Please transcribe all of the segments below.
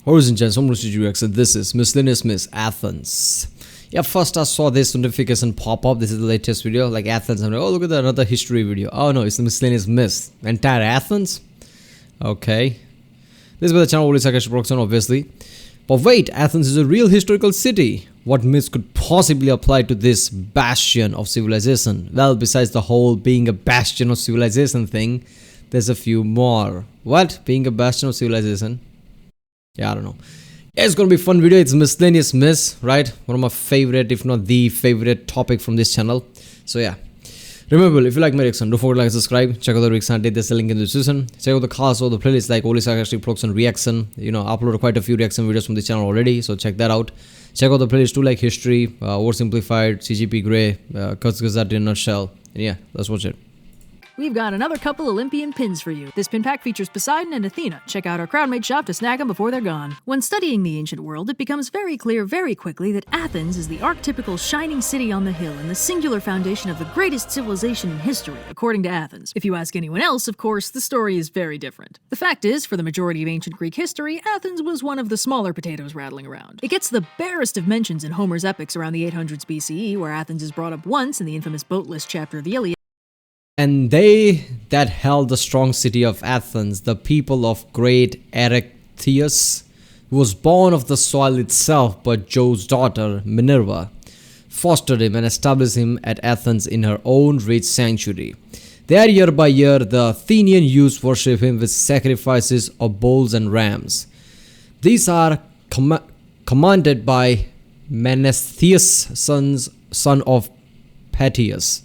Horizon Gen, someone should UX, and this is Miscellaneous Miss Athens. Yeah, first I saw this notification pop up. This is the latest video, like Athens. I'm like, oh, look at that, another history video. Oh no, it's the Miscellaneous Miss. Entire Athens? Okay. This is by the channel Sarcastic production, obviously. But wait, Athens is a real historical city. What myths could possibly apply to this bastion of civilization? Well, besides the whole being a bastion of civilization thing, there's a few more. What? Being a bastion of civilization? Yeah, I don't know. Yeah, it's gonna be a fun video. It's Miscellaneous Miss, right? One of my favorite, if not the favorite topic from this channel. So yeah. Remember, if you like my reaction, don't forget to like and subscribe. Check out the reaction, there's a link in the description. Check out the cast or the playlist like Sarcastic production reaction. You know, I uploaded quite a few reaction videos from this channel already, so check that out. Check out the playlist too, like history, oversimplified, CGP Grey, Kurtzgesagt in a nutshell. And yeah, let's watch it. We've got another couple Olympian pins for you. This pin pack features Poseidon and Athena. Check out our crowd-made shop to snag them before they're gone. When studying the ancient world, it becomes very clear very quickly that Athens is the archetypical shining city on the hill and the singular foundation of the greatest civilization in history, according to Athens. If you ask anyone else, of course, the story is very different. The fact is, for the majority of ancient Greek history, Athens was one of the smaller potatoes rattling around. It gets the barest of mentions in Homer's epics around the 800s BCE, where Athens is brought up once in the infamous boat list chapter of the Iliad. And they that held the strong city of Athens, the people of great Ericthonius, who was born of the soil itself but Jove's daughter Minerva, fostered him and established him at Athens in her own rich sanctuary. There year by year the Athenian youths worship him with sacrifices of bulls and rams. These are commanded by Menestheus, son of Patius.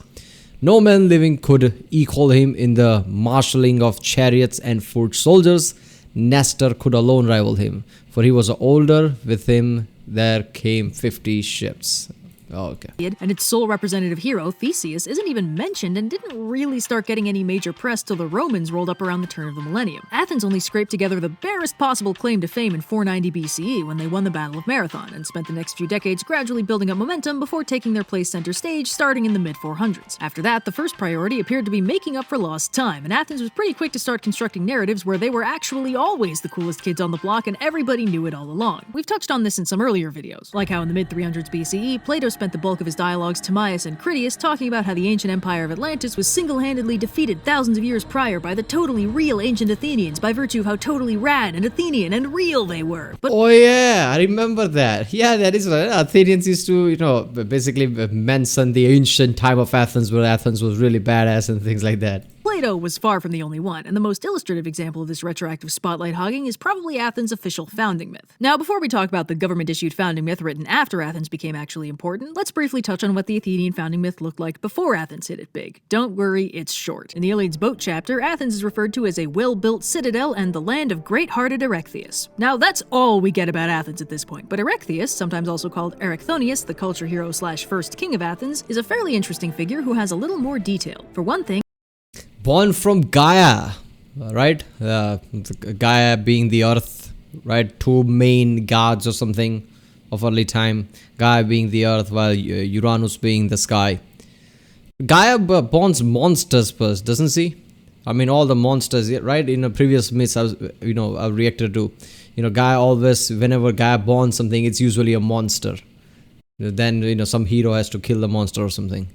No man living could equal him in the marshalling of chariots and foot soldiers. Nestor could alone rival him, for he was older. With him there came 50 ships. Oh, okay. And its sole representative hero, Theseus, isn't even mentioned and didn't really start getting any major press till the Romans rolled up around the turn of the millennium. Athens only scraped together the barest possible claim to fame in 490 BCE when they won the Battle of Marathon and spent the next few decades gradually building up momentum before taking their place center stage starting in the mid-400s. After that, the first priority appeared to be making up for lost time, and Athens was pretty quick to start constructing narratives where they were actually always the coolest kids on the block and everybody knew it all along. We've touched on this in some earlier videos, like how in the mid-300s BCE, Plato spent the bulk of his dialogues Timaeus and Critias talking about how the ancient empire of Atlantis was single-handedly defeated thousands of years prior by the totally real ancient Athenians by virtue of how totally rad and Athenian and real they were. But oh yeah, I remember that. Yeah, that is right. Athenians used to, you know, basically mention the ancient time of Athens where Athens was really badass and things like that. Plato was far from the only one, and the most illustrative example of this retroactive spotlight hogging is probably Athens' official founding myth. Now, before we talk about the government-issued founding myth written after Athens became actually important, let's briefly touch on what the Athenian founding myth looked like before Athens hit it big. Don't worry, it's short. In the Iliad's boat chapter, Athens is referred to as a well-built citadel and the land of great-hearted Ericthonius. Now, that's all we get about Athens at this point, but Ericthonius, sometimes also called Ericthonius, the culture hero / first king of Athens, is a fairly interesting figure who has a little more detail. For one thing, born from Gaia, right? Gaia being the earth, right? Two main gods or something of early time. Gaia being the earth, while Uranus being the sky. Gaia borns monsters first, doesn't she? I mean, all the monsters, right? In a previous myths, I reacted to. You know, Gaia always, whenever Gaia borns something, it's usually a monster. Then, you know, some hero has to kill the monster or something.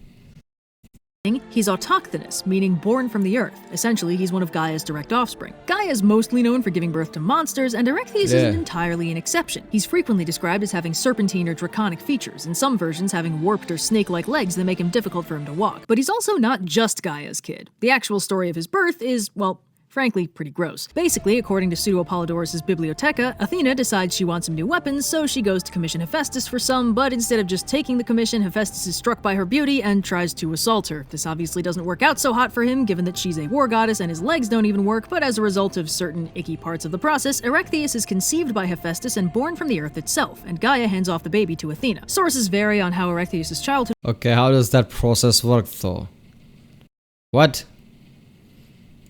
He's autochthonous, meaning born from the earth. Essentially, he's one of Gaia's direct offspring. Gaia is mostly known for giving birth to monsters, and Ericthonius isn't entirely an exception. He's frequently described as having serpentine or draconic features, in some versions having warped or snake-like legs that make him difficult for him to walk. But he's also not just Gaia's kid. The actual story of his birth is, well, frankly, pretty gross. Basically, according to Pseudo-Apollodorus' Bibliotheca, Athena decides she wants some new weapons, so she goes to commission Hephaestus for some, but instead of just taking the commission, Hephaestus is struck by her beauty and tries to assault her. This obviously doesn't work out so hot for him, given that she's a war goddess and his legs don't even work, but as a result of certain icky parts of the process, Ericthonius is conceived by Hephaestus and born from the earth itself, and Gaia hands off the baby to Athena. Sources vary on how Ericthonius' childhood— Okay, how does that process work though? What?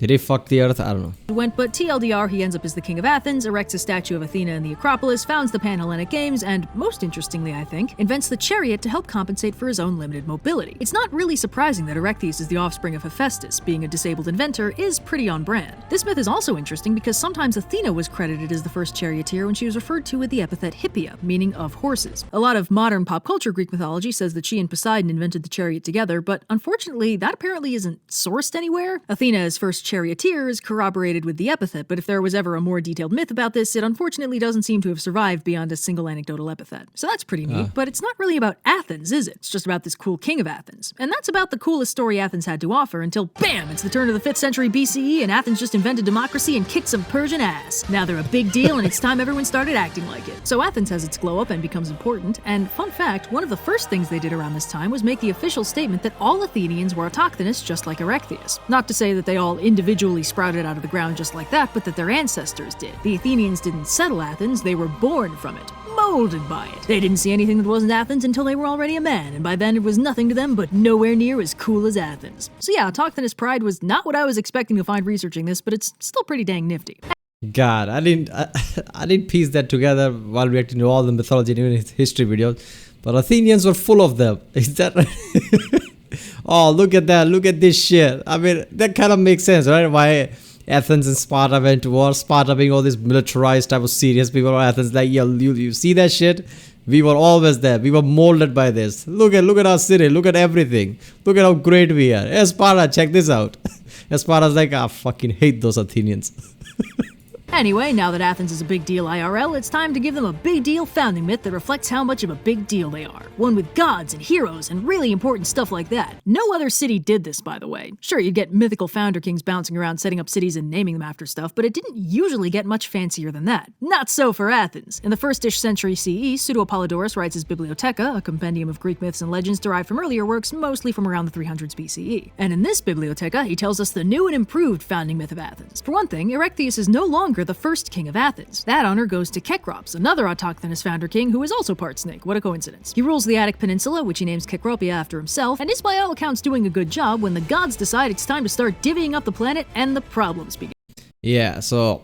Did he fuck the earth? I don't know. Went, but TLDR, he ends up as the king of Athens, erects a statue of Athena in the Acropolis, founds the Pan-Hellenic Games, and, most interestingly I think, invents the chariot to help compensate for his own limited mobility. It's not really surprising that Ericthonius is the offspring of Hephaestus. Being a disabled inventor is pretty on brand. This myth is also interesting because sometimes Athena was credited as the first charioteer when she was referred to with the epithet hippia, meaning of horses. A lot of modern pop culture Greek mythology says that she and Poseidon invented the chariot together, but unfortunately that apparently isn't sourced anywhere. Athena as first charioteer is corroborated with the epithet, but if there was ever a more detailed myth about this, it unfortunately doesn't seem to have survived beyond a single anecdotal epithet. So that's pretty neat, but it's not really about Athens, is it? It's just about this cool king of Athens. And that's about the coolest story Athens had to offer until, bam, it's the turn of the 5th century BCE and Athens just invented democracy and kicked some Persian ass. Now they're a big deal and it's time everyone started acting like it. So Athens has its glow up and becomes important, and fun fact, one of the first things they did around this time was make the official statement that all Athenians were autochthonous just like Ericthonius. Not to say that they all individually sprouted out of the ground just like that, but that their ancestors did. The Athenians didn't settle Athens, they were born from it. Molded by it. They didn't see anything that wasn't Athens until they were already a man, and by then it was nothing to them but nowhere near as cool as Athens. So yeah, autochthonous pride was not what I was expecting to find researching this, but it's still pretty dang nifty. God, I didn't piece that together while reacting to all the mythology and even history videos, but Athenians were full of them. Is that right? Oh, look at that! Look at this shit. I mean, that kind of makes sense, right? Why Athens and Sparta went to war. Sparta being all these militarized type of serious people. Athens like, yeah, you see that shit? We were always there. We were molded by this. Look at our city. Look at everything. Look at how great we are. Hey, Sparta, check this out. Sparta's like, I fucking hate those Athenians. Anyway, now that Athens is a big deal IRL, it's time to give them a big deal founding myth that reflects how much of a big deal they are. One with gods and heroes and really important stuff like that. No other city did this, by the way. Sure, you'd get mythical founder kings bouncing around setting up cities and naming them after stuff, but it didn't usually get much fancier than that. Not so for Athens. In the 1st-ish century CE, Pseudo-Apollodorus writes his Bibliotheca, a compendium of Greek myths and legends derived from earlier works, mostly from around the 300s BCE. And in this Bibliotheca, he tells us the new and improved founding myth of Athens. For one thing, Ericthonius is no longer the first king of Athens. That honor goes to Cecrops, another autochthonous founder king who is also part snake. What a coincidence. He rules the Attic Peninsula, which he names Cecropia after himself, and is by all accounts doing a good job when the gods decide it's time to start divvying up the planet and the problems begin. Yeah, so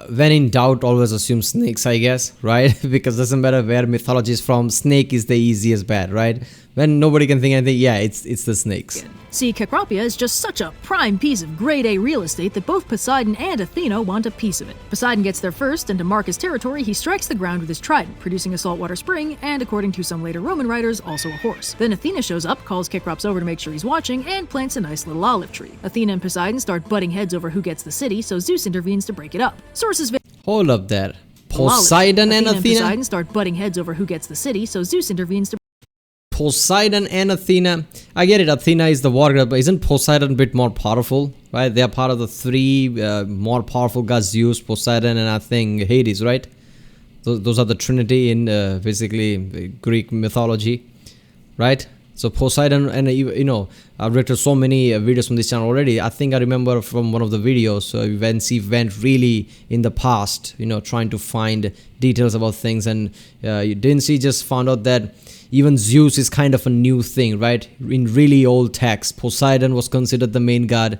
when in doubt, always assume snakes, I guess, right? Because it doesn't matter where mythology is from, snake is the easiest bet, right? When nobody can think anything, yeah, it's the snakes. See, Cecropia is just such a prime piece of grade A real estate that both Poseidon and Athena want a piece of it. Poseidon gets there first, and to mark his territory, he strikes the ground with his trident, producing a saltwater spring, and according to some later Roman writers, also a horse. Then Athena shows up, calls Cecrops over to make sure he's watching, and plants a nice little olive tree. Athena and Poseidon start butting heads over who gets the city, so Zeus intervenes to break it up. Sources Hold up there. Poseidon and Athena? Poseidon start butting heads over who gets the city, so Zeus intervenes to Poseidon and Athena. I get it, Athena is the war god, but isn't Poseidon a bit more powerful, right? They are part of the 3 more powerful gods, Zeus, Poseidon, and I think Hades, right? Those are the trinity in basically Greek mythology, right? So Poseidon, and you know, I've read so many videos from this channel already. I think I remember from one of the videos when she went really in the past, you know, trying to find details about things, and didn't she just found out that even Zeus is kind of a new thing, right? In really old texts, Poseidon was considered the main god.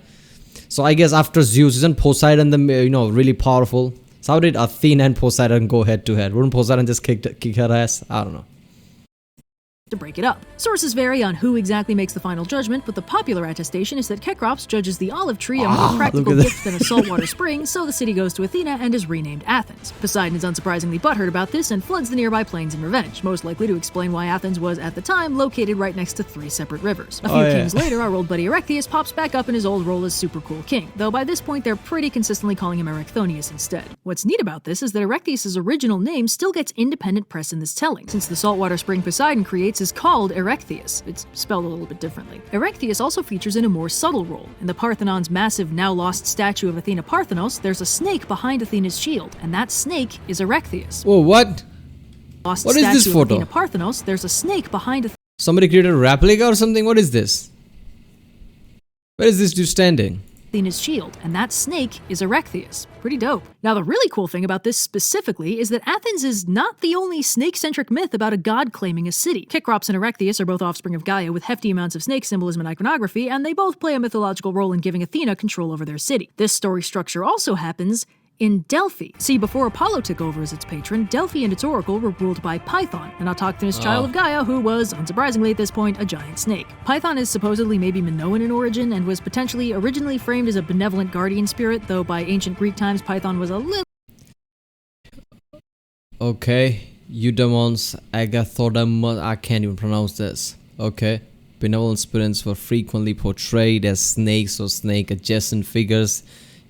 So I guess after Zeus, isn't Poseidon the, you know, really powerful? So how did Athena and Poseidon go head to head? Wouldn't Poseidon just kick her ass? I don't know. To break it up. Sources vary on who exactly makes the final judgment, but the popular attestation is that Cecrops judges the olive tree a more practical gift than a saltwater spring, so the city goes to Athena and is renamed Athens. Poseidon is unsurprisingly butthurt about this and floods the nearby plains in revenge, most likely to explain why Athens was, at the time, located right next to 3 separate rivers. A few kings later, our old buddy Ericthonius pops back up in his old role as super cool king, though by this point they're pretty consistently calling him Ericthonius instead. What's neat about this is that Ericthonius' original name still gets independent press in this telling, since the saltwater spring Poseidon creates is called Ericthonius. It's spelled a little bit differently. Ericthonius also features in a more subtle role. In the Parthenon's massive, now lost statue of Athena Parthenos, there's a snake behind Athena's shield, and that snake is Ericthonius. Whoa, what? Lost what is this photo? Of Athena Parthenos, there's a snake behind Somebody created a replica or something? What is this? Where is this dude standing? Athena's shield, and that snake is Ericthonius. Pretty dope. Now, the really cool thing about this specifically is that Athens is not the only snake-centric myth about a god claiming a city. Kikrops and Ericthonius are both offspring of Gaia with hefty amounts of snake symbolism and iconography, and they both play a mythological role in giving Athena control over their city. This story structure also happens in Delphi. See, before Apollo took over as its patron, Delphi and its oracle were ruled by Python, an autochthonous child of Gaia who was, unsurprisingly at this point, a giant snake. Python is supposedly maybe Minoan in origin and was potentially originally framed as a benevolent guardian spirit, though by ancient Greek times Python was a little... Okay, Eudaimons, Agathodamus, I can't even pronounce this. Okay, benevolent spirits were frequently portrayed as snakes or snake-adjacent figures.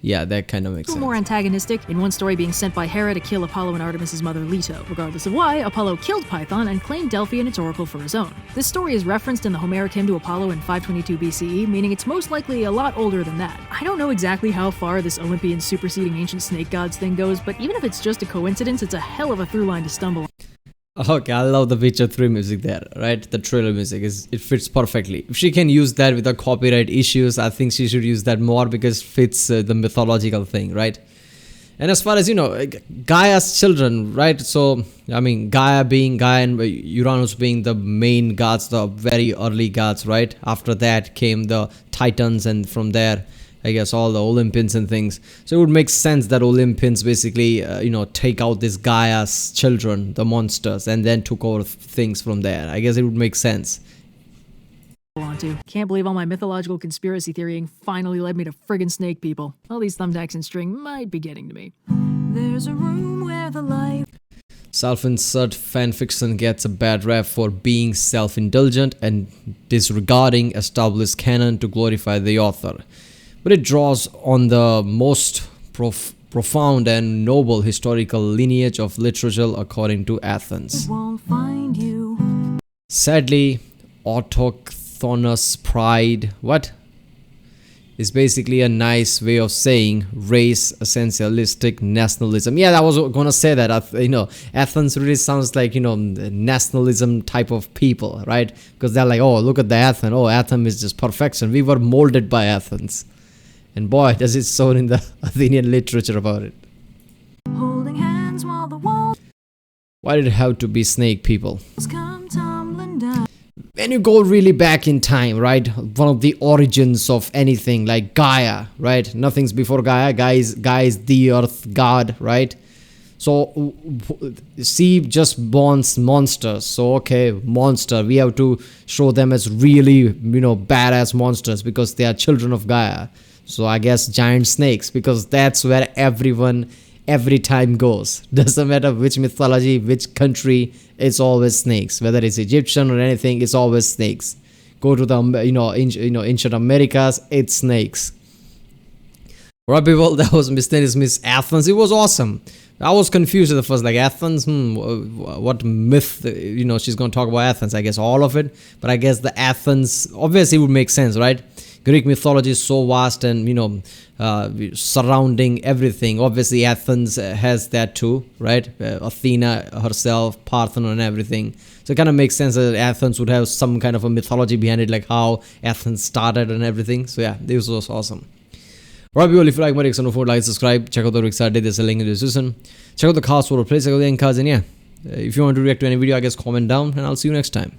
Yeah, that kind of makes sense. More antagonistic, in one story being sent by Hera to kill Apollo and Artemis's mother Leto. Regardless of why, Apollo killed Python and claimed Delphi and its oracle for his own. This story is referenced in the Homeric hymn to Apollo in 522 BCE, meaning it's most likely a lot older than that. I don't know exactly how far this Olympian superseding ancient snake gods thing goes, but even if it's just a coincidence, it's a hell of a through line to stumble on. Okay, I love the Witcher 3 music there, right? The trailer music, it fits perfectly. If she can use that without copyright issues, I think she should use that more because it fits the mythological thing, right? And as far as, Gaia's children, right? So, I mean, Gaia being Gaia and Uranus being the main gods, the very early gods, right? After that came the Titans, and from there, I guess all the Olympians and things. So it would make sense that Olympians basically, take out this Gaia's children, the monsters, and then took over things from there. I guess it would make sense. Can't believe all my mythological conspiracy theorying finally led me to friggin' snake people. All these thumbtacks and string might be getting to me. There's a room where the light... Self-insert fanfiction gets a bad rap for being self-indulgent and disregarding established canon to glorify the author. But it draws on the most profound and noble historical lineage of literature according to Athens. Won't find you. Sadly, autochthonous pride, is basically a nice way of saying race essentialistic nationalism. Yeah, I was gonna say that. Athens really sounds like, nationalism type of people, right? Because they're like, oh, look at the Athens. Oh, Athens is just perfection. We were molded by Athens. And boy, does it show in the Athenian literature about it. Holding hands while the walls Why did it have to be snake people? come tumbling down. When you go really back in time, right? One of the origins of anything like Gaia, right? Nothing's before Gaia. Gaia is the earth god, right? So, sea just borns monsters. So, okay, monster. We have to show them as really, badass monsters because they are children of Gaia. So I guess giant snakes, because that's where everyone every time goes. Doesn't matter which mythology, which country, it's always snakes. Whether it's Egyptian or anything, it's always snakes. Go to the ancient Americas, it's snakes. Right, people, that was Miscellaneous Miss Athens. It was awesome. I was confused at the first, like Athens, what myth, she's going to talk about Athens. I guess all of it, but I guess the Athens obviously would make sense, right? Greek mythology is so vast and, surrounding everything. Obviously, Athens has that too, right? Athena herself, Parthenon and everything. So it kind of makes sense that Athens would have some kind of a mythology behind it, like how Athens started and everything. So yeah, this was awesome. Alright people, if you like my reaction, don't forget to like, subscribe, check out the Rick Saturday, there's a link in the description. Check out the cast for the place, check out the end cards, and yeah, if you want to react to any video, I guess comment down, and I'll see you next time.